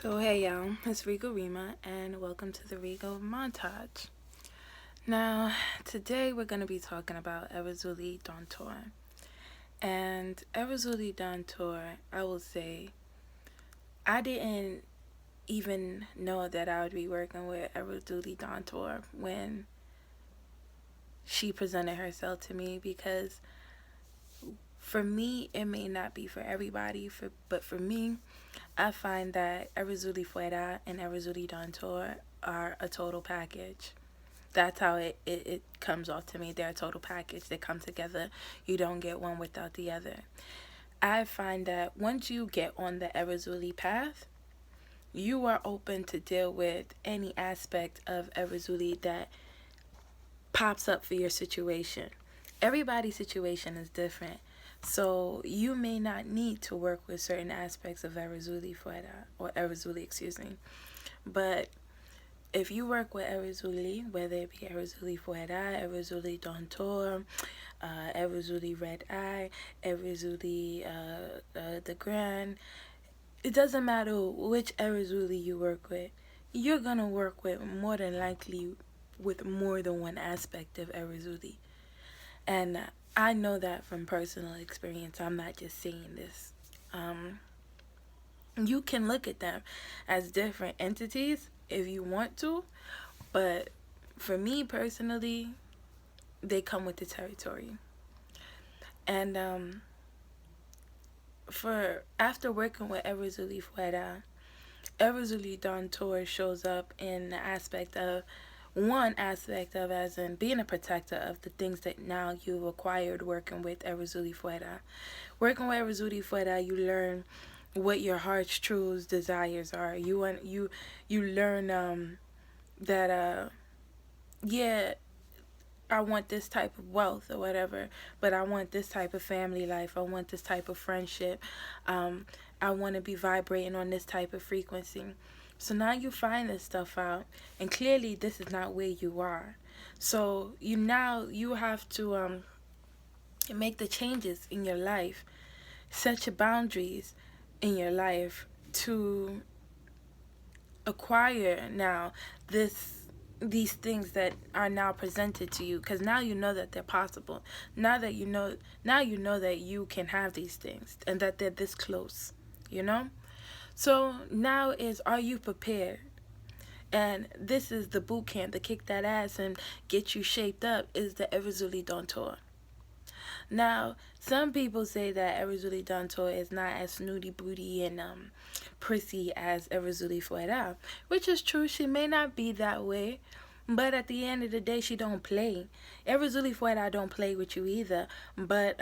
So hey y'all, it's Rico Rima and welcome to the Rico Montage. Now, today we're going to be talking about Erzulie Dantor. And Erzulie Dantor, I will say, I didn't even know that I would be working with Erzulie Dantor when she presented herself to me, because for me, it may not be for everybody, but for me, I find that Erzulie Fuera and Erzulie Dantor are a total package. That's how it comes off to me. They're a total package. They come together. You don't get one without the other. I find that once you get on the Erzulie path, you are open to deal with any aspect of Erzulie that pops up for your situation. Everybody's situation is different. So you may not need to work with certain aspects of Erzulie Fuera, or Erzulie, excuse me. But if you work with Erzulie, whether it be Erzulie Fuera, Erzulie Dantor, Erzulie RedEye, Erzulie the Grand, it doesn't matter which Erzulie you work with. You're gonna work with more than likely with more than one aspect of Erzulie. And I know that from personal experience. I'm not just saying this. You can look at them as different entities if you want to, but for me personally, they come with the territory. And for after working with Erzulie Fuera, Erzulie Dantor shows up in the aspect of one aspect of as in being a protector of the things that now you've acquired working with Erzulie Fuera. Working with Erzulie Fuera, you learn what your heart's true desires are. You learn that yeah, I want this type of wealth or whatever, but I want this type of family life. I want this type of friendship. I want to be vibrating on this type of frequency. So now you find this stuff out, and clearly this is not where you are. So you have to make the changes in your life, set your boundaries in your life to acquire now these things that are now presented to you, because now you know that they're possible. Now you know that you can have these things and that they're this close, you know. So now is, are you prepared? And this is the boot camp to kick that ass and get you shaped up, is the Erzulie Dantor. Now, some people say that Erzulie Dantor is not as snooty booty and prissy as Erzulie Fuera, which is true. She may not be that way, but at the end of the day, she don't play. Erzulie Fuera don't play with you either, but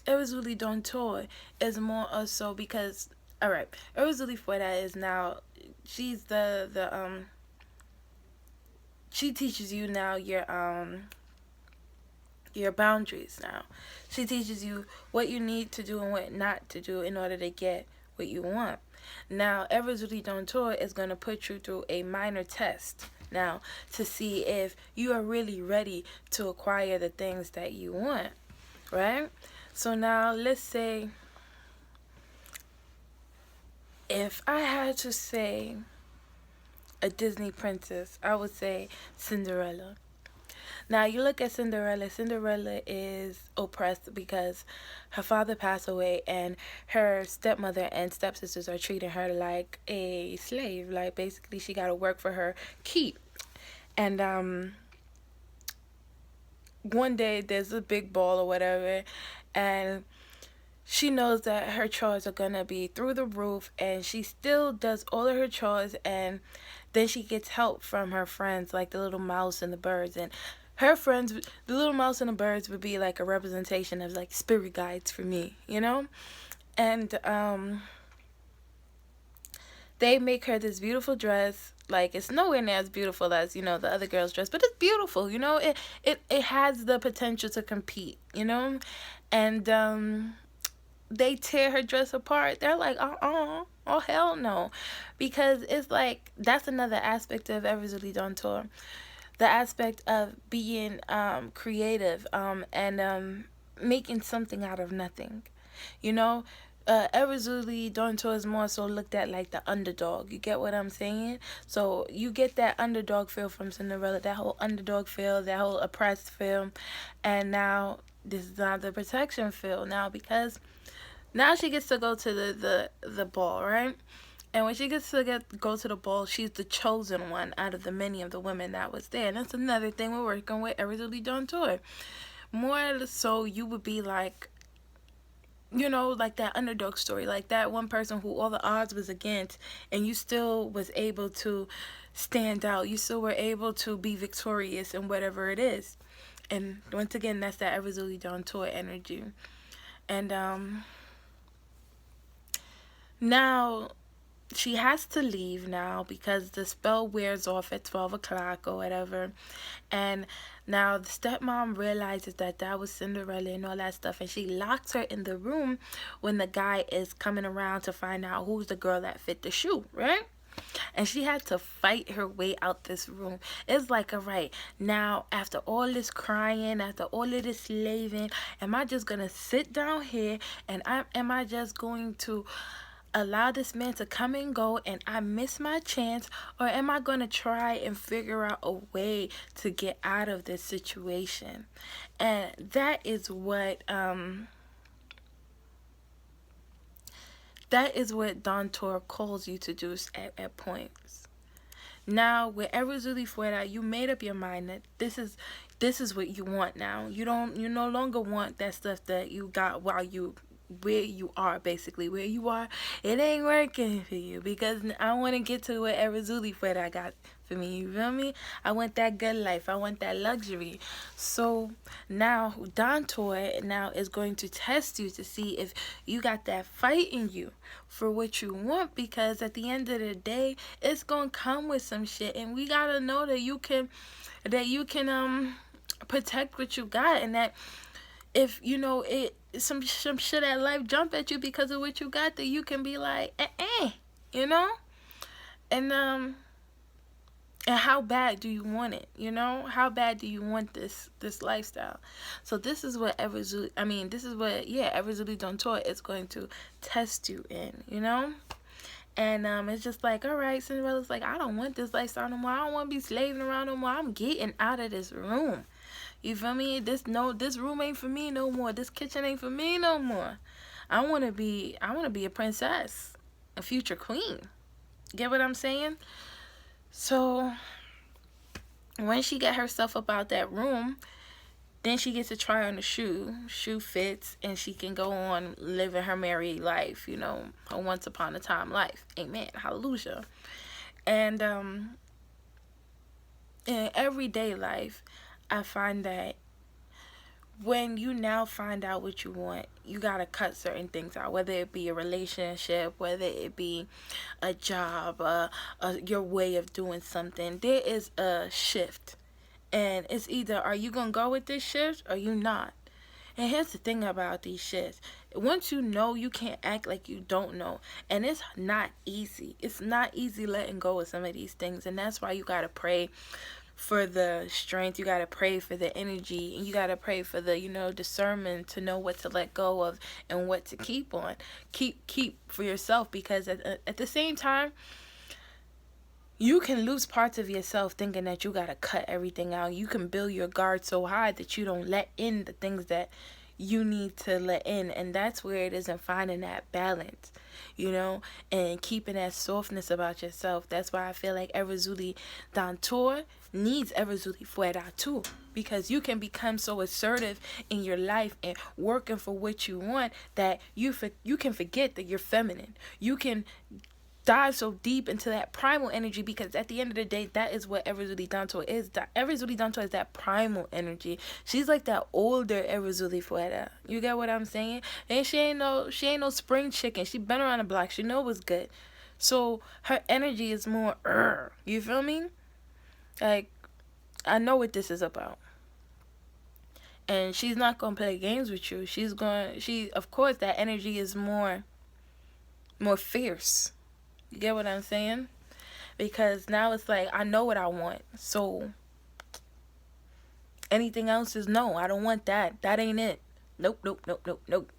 Erzulie Dantor is more also because, all right, Erzulie Fuera is now, she's she teaches you now your boundaries now. She teaches you what you need to do and what not to do in order to get what you want. Now, Erzulie Dantor is going to put you through a minor test now to see if you are really ready to acquire the things that you want, right? So now let's say, if I had to say a Disney princess, I would say Cinderella. Now, you look at Cinderella. Cinderella is oppressed because her father passed away, and her stepmother and stepsisters are treating her like a slave. Like, basically, she got to work for her keep. And one day, there's a big ball or whatever, and she knows that her chores are going to be through the roof, and she still does all of her chores, and then she gets help from her friends, like the little mouse and the birds. And her friends, the little mouse and the birds, would be like a representation of like spirit guides for me, you know? And they make her this beautiful dress. Like, it's nowhere near as beautiful as, you know, the other girl's dress, but it's beautiful, you know? It has the potential to compete, you know? And they tear her dress apart. They're like, oh hell no. Because it's like, that's another aspect of Erzulie Dantor. The aspect of being creative and making something out of nothing. You know, Erzulie Dantor is more so looked at like the underdog. You get what I'm saying? So you get that underdog feel from Cinderella, that whole underdog feel, that whole oppressed feel, and now this is not the protection feel now, because now she gets to go to the ball, right? And when she gets to go to the ball, she's the chosen one out of the many of the women that was there. And that's another thing we're working with Erzulie Dantor. More so, you would be like, you know, like that underdog story, like that one person who all the odds was against, and you still was able to stand out. You still were able to be victorious in whatever it is. And once again, that's that Erzulie Dantor energy. And now she has to leave now because the spell wears off at 12 o'clock or whatever. And now the stepmom realizes that that was Cinderella and all that stuff, and she locks her in the room when the guy is coming around to find out who's the girl that fit the shoe, right? And she had to fight her way out this room. It's like, all right, now after all this crying, after all of this slaving, am I just gonna sit down here and am I just going to allow this man to come and go and I miss my chance, or am I going to try and figure out a way to get out of this situation? And that is what Dantor calls you to do at points. Now, with Erzulie Fuera, you made up your mind that this is what you want now. You no longer want that stuff that you got while you where you are, basically where you are. It ain't working for you, because I want to get to what Erzulie Fuera got for me. You feel me? I want that good life. I want that luxury. So now Dantor now is going to test you to see if you got that fight in you for what you want, because at the end of the day, it's gonna come with some shit, and we gotta know that you can protect what you got, and that if you know it some shit at life jump at you because of what you got, that you can be like you know. And how bad do you want it? You know, how bad do you want this lifestyle? So this is what Erzulie Dantor is going to test you in, you know. And it's just like, all right, Cinderella's like, I don't want this lifestyle no more. I don't want to be slaving around no more. I'm getting out of this room. You feel me? This room ain't for me no more. This kitchen ain't for me no more. I wanna be a princess, a future queen. Get what I'm saying? So when she get herself up out that room, then she gets to try on the shoe. Shoe fits, and she can go on living her merry life, you know, her once upon a time life. Amen. Hallelujah. And in everyday life, I find that when you now find out what you want, you gotta cut certain things out, whether it be a relationship, whether it be a job, your way of doing something. There is a shift, and it's either are you gonna go with this shift or you not. And here's the thing about these shifts: once you know, you can't act like you don't know, and it's not easy. It's not easy letting go of some of these things, and that's why you gotta pray for the strength. You got to pray for the energy, and you got to pray for the, you know, discernment to know what to let go of and what to keep on. Keep for yourself, because at the same time, you can lose parts of yourself thinking that you got to cut everything out. You can build your guard so high that you don't let in the things that you need to let in, and that's where it is in finding that balance, you know, and keeping that softness about yourself. That's why I feel like Erzulie Dantor needs Erzulie Fuera too, because you can become so assertive in your life and working for what you want that you can forget that you're feminine. You can dive so deep into that primal energy, because at the end of the day, that is what Erzulie Dantor is. Erzulie Dantor is that primal energy. She's like that older Erzulie Fuera. You get what I'm saying? And she ain't no spring chicken. She been around the block. She know what's good. So her energy is more you feel me? Like, I know what this is about. And she's not gonna play games with you. Of course, that energy is more fierce. You get what I'm saying? Because now it's like, I know what I want. So anything else is no. I don't want that. That ain't it. Nope, nope, nope, nope, nope.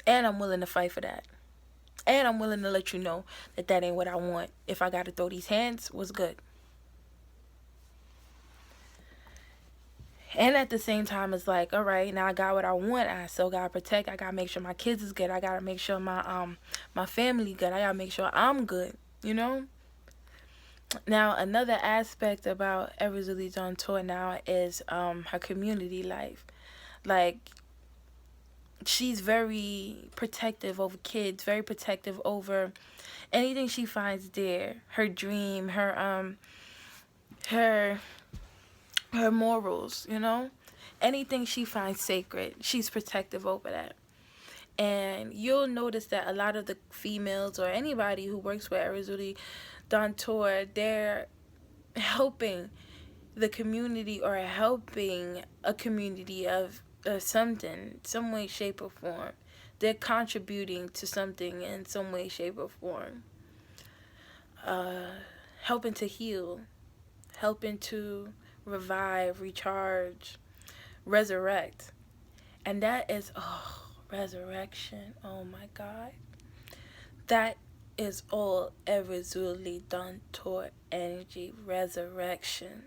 And I'm willing to fight for that. And I'm willing to let you know that that ain't what I want. If I got to throw these hands, what's good? And at the same time, it's like, all right, now I got what I want. I still gotta protect. I gotta make sure my kids is good. I gotta make sure my family good. I gotta make sure I'm good. You know. Now another aspect about Erzulie Dantor now is her community life. Like, she's very protective over kids. Very protective over anything she finds there. Her dream. Her her morals, you know? Anything she finds sacred, she's protective over that. And you'll notice that a lot of the females or anybody who works with Erzulie Dantor, they're helping the community or helping a community of something, some way, shape, or form. They're contributing to something in some way, shape, or form. Helping to heal, helping to revive, recharge, resurrect. And that is, oh, resurrection. Oh my God. That is all Erzulie Dantor energy, resurrection.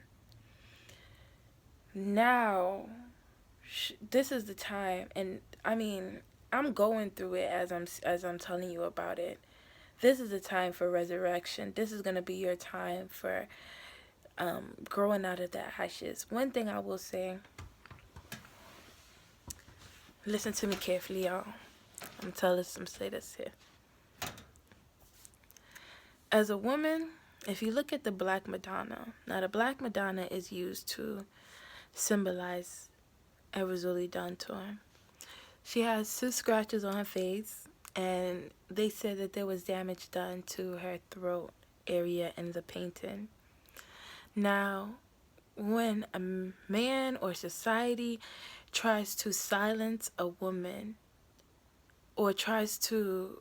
Now, this is the time, and I mean, I'm going through it as I'm telling you about it. This is the time for resurrection. This is gonna be your time for growing out of that ashes. One thing I will say, listen to me carefully, y'all. I'm say this here. As a woman, if you look at the Black Madonna, now the Black Madonna is used to symbolize Erzulie Dantor. She has 2 scratches on her face, and they said that there was damage done to her throat area in the painting. Now, when a man or society tries to silence a woman or tries to,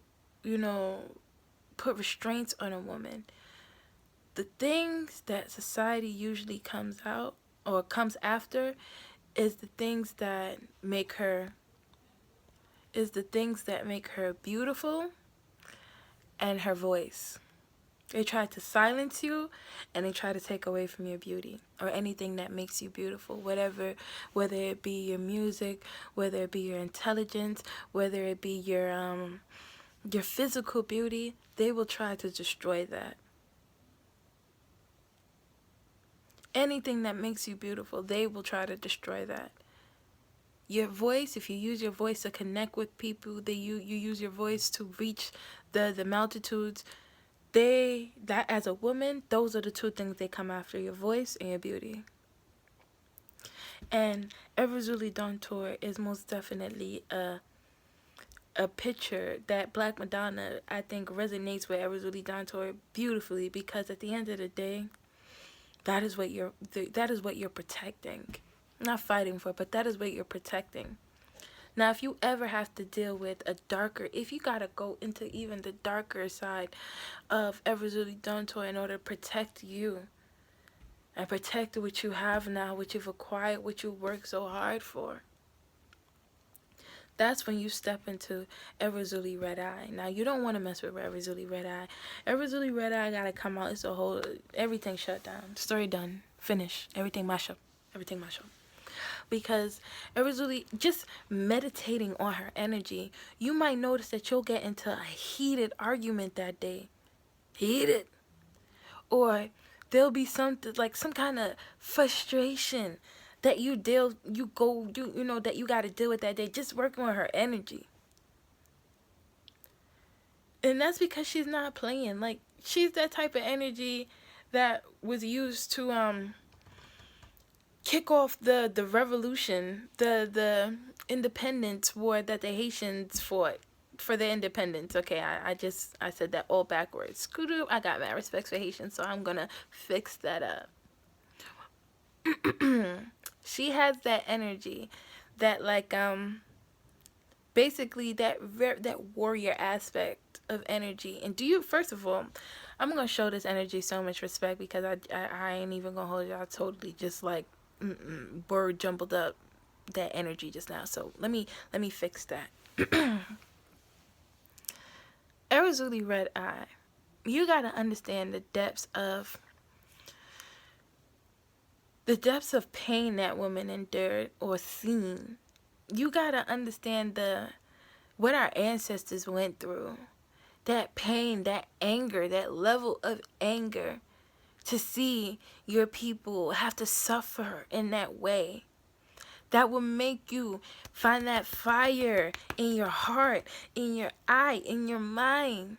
put restraints on a woman, the things that society usually comes out or comes after is the things that make her beautiful and her voice. They try to silence you, and they try to take away from your beauty or anything that makes you beautiful, whether it be your music, whether it be your intelligence, whether it be your physical beauty. They will try to destroy that. Anything that makes you beautiful, they will try to destroy that. Your voice, if you use your voice to connect with people, you use your voice to reach the multitudes. That as a woman, those are the 2 things they come after: your voice and your beauty. And Erzulie Dantor is most definitely a picture that Black Madonna, I think, resonates with Erzulie Dantor beautifully, because at the end of the day, that is what you're protecting. Not fighting for, but that is what you're protecting. Now, if you ever have to deal with if you gotta go into even the darker side of Erzulie Dantor in order to protect you and protect what you have now, what you've acquired, what you work so hard for, that's when you step into Erzulie RedEye. Now, you don't want to mess with Erzulie RedEye. Erzulie RedEye gotta come out. It's everything shut down. Story done. Finish. Everything mash up. Because Erzulie, just meditating on her energy, you might notice that you'll get into a heated argument that day. Heated. Or there'll be something like some kind of frustration that that you got to deal with that day, just working with her energy. And that's because she's not playing. Like, she's that type of energy that was used to kick off the revolution, the independence war that the Haitians fought for their independence. Okay, I said that all backwards. Screw, I got mad respect for Haitians, so I'm gonna fix that up. She has that energy, that basically that warrior aspect of energy. And first of all, I'm gonna show this energy so much respect, because I ain't even gonna hold y'all, totally just word jumbled up that energy just now. So let me fix that. Erzulie RedEye, you gotta understand the depths of pain that woman endured or seen. You gotta understand what our ancestors went through. That pain, that anger, that level of anger, to see your people have to suffer in that way. That will make you find that fire in your heart, in your eye, in your mind,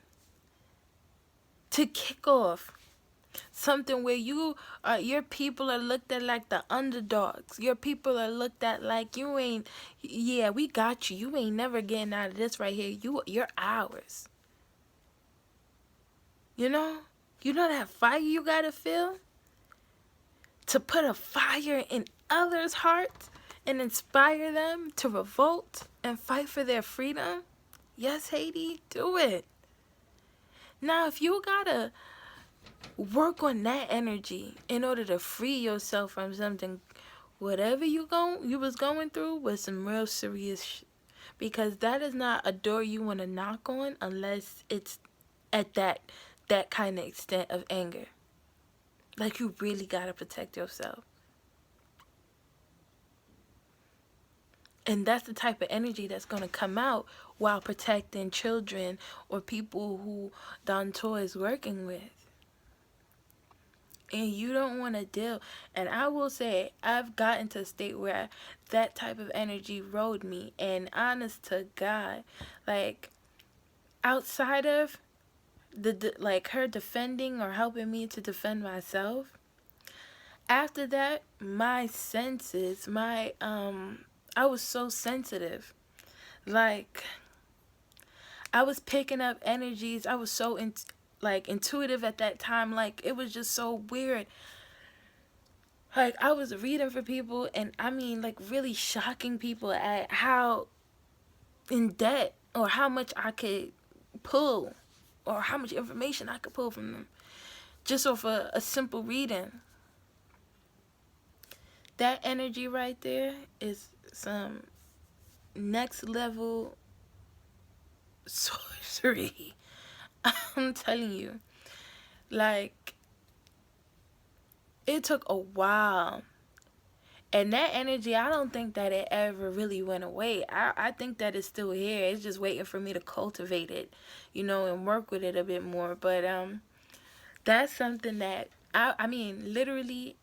to kick off something where your people are looked at like the underdogs. Your people are looked at like, you ain't, yeah, we got you. You ain't never getting out of this right here. You're ours. You know? You know that fire you gotta feel? To put a fire in others' hearts and inspire them to revolt and fight for their freedom? Yes, Haiti, do it. Now, if you gotta work on that energy in order to free yourself from something, whatever you was going through was some real serious because that is not a door you want to knock on unless it's at that kind of extent of anger. Like, you really gotta protect yourself. And that's the type of energy that's going to come out while protecting children or people who Dantor is working with. And you don't want to deal. And I will say, I've gotten to a state where that type of energy rode me. And honest to God, like, outside of like her defending or helping me to defend myself, after that, my senses, I was so sensitive. Like, I was picking up energies. I was so intuitive at that time. Like, it was just so weird. Like, I was reading for people, and I mean, like, really shocking people at how in debt or how much I could pull or how much information I could pull from them just off a simple reading. That energy right there is some next level sorcery. I'm telling you. Like, it took a while. And that energy, I don't think that it ever really went away. I think that it's still here. It's just waiting for me to cultivate it, and work with it a bit more. But that's something that, I mean, literally,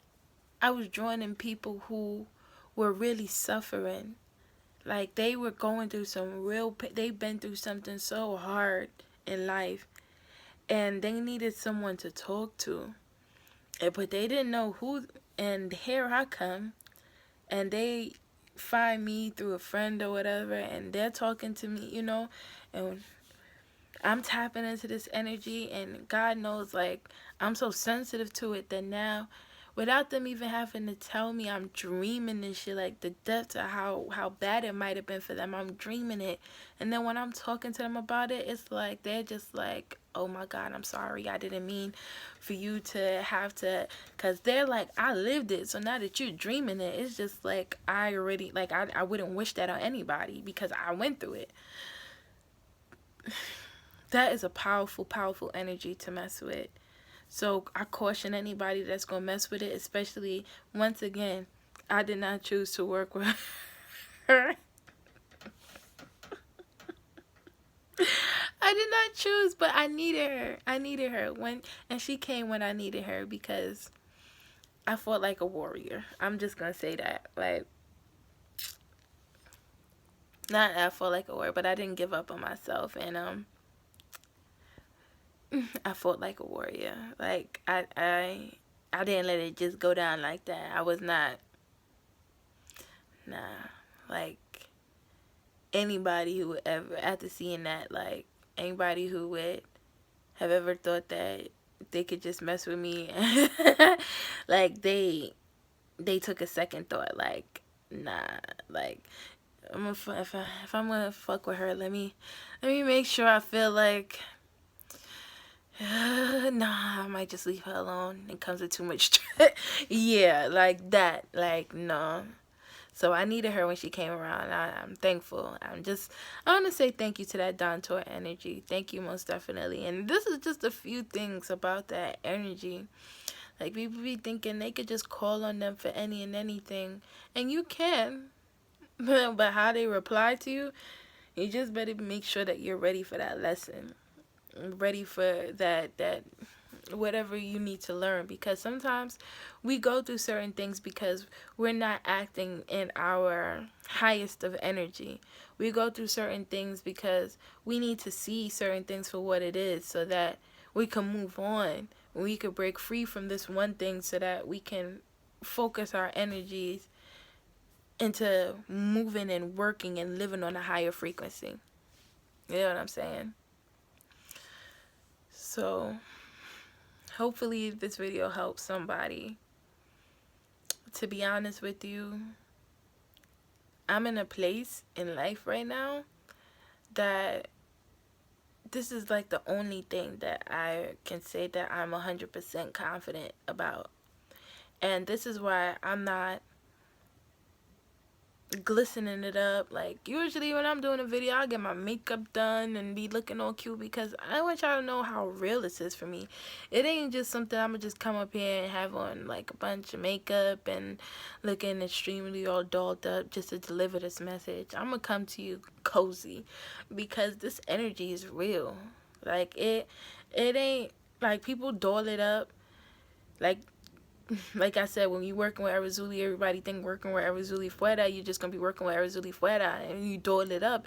I was drawing in people who were really suffering. Like, they were going through they've been through something so hard in life. And they needed someone to talk to. But they didn't know who. And here I come. And they find me through a friend or whatever. And they're talking to me, And I'm tapping into this energy. And God knows, like, I'm so sensitive to it that now, without them even having to tell me, I'm dreaming this shit. Like, the depth of how bad it might have been for them, I'm dreaming it. And then when I'm talking to them about it, it's like they're just like, oh my God, I'm sorry, I didn't mean for you to have to, because they're like, I lived it, so now that you're dreaming it, it's just like, I already, like, I wouldn't wish that on anybody because I went through it. That is a powerful, powerful energy to mess with. So I caution anybody that's going to mess with it, especially, once again, I did not choose to work with her. I did not choose, but I needed her. I needed her and she came when I needed her because I fought like a warrior. I'm just going to say that. Like, not I fought like a warrior, but I didn't give up on myself. And, I fought like a warrior. Like, I didn't let it just go down like that. I was not. Nah. Like, anybody who would ever, after seeing that, like, anybody who would have ever thought that they could just mess with me, like, they took a second thought. Like, nah. Like, if I'm gonna fuck with her, let me make sure I feel like, nah, I might just leave her alone. It comes with too much yeah, like that. Like, no. So I needed her when she came around. I'm thankful. I want to say thank you to that Dantor energy. Thank you most definitely. And this is just a few things about that energy. Like, people be thinking they could just call on them for any and anything. And you can. But how they reply to you, you just better make sure that you're ready for that lesson. Ready for that whatever you need to learn, because sometimes we go through certain things because we're not acting in our highest of energy. We go through certain things because we need to see certain things for what it is, so that we can move on. We could break free from this one thing so that we can focus our energies into moving and working and living on a higher frequency. You know what I'm saying? So hopefully this video helps somebody. To be honest with you, I'm in a place in life right now that this is like the only thing that I can say that I'm 100% confident about. And this is why I'm not glistening it up. Like, usually when I'm doing a video, I'll get my makeup done and be looking all cute, because I want y'all to know how real this is for me. It ain't just something I'm gonna just come up here and have on like a bunch of makeup and looking extremely all dolled up just to deliver this message. I'm gonna come to you cozy, because this energy is real. Like, it ain't like people doll it up. Like I said, when you working with Erzulie, everybody think working with Erzulie Fuera, you're just gonna be working with Erzulie Fuera, and you doing it up.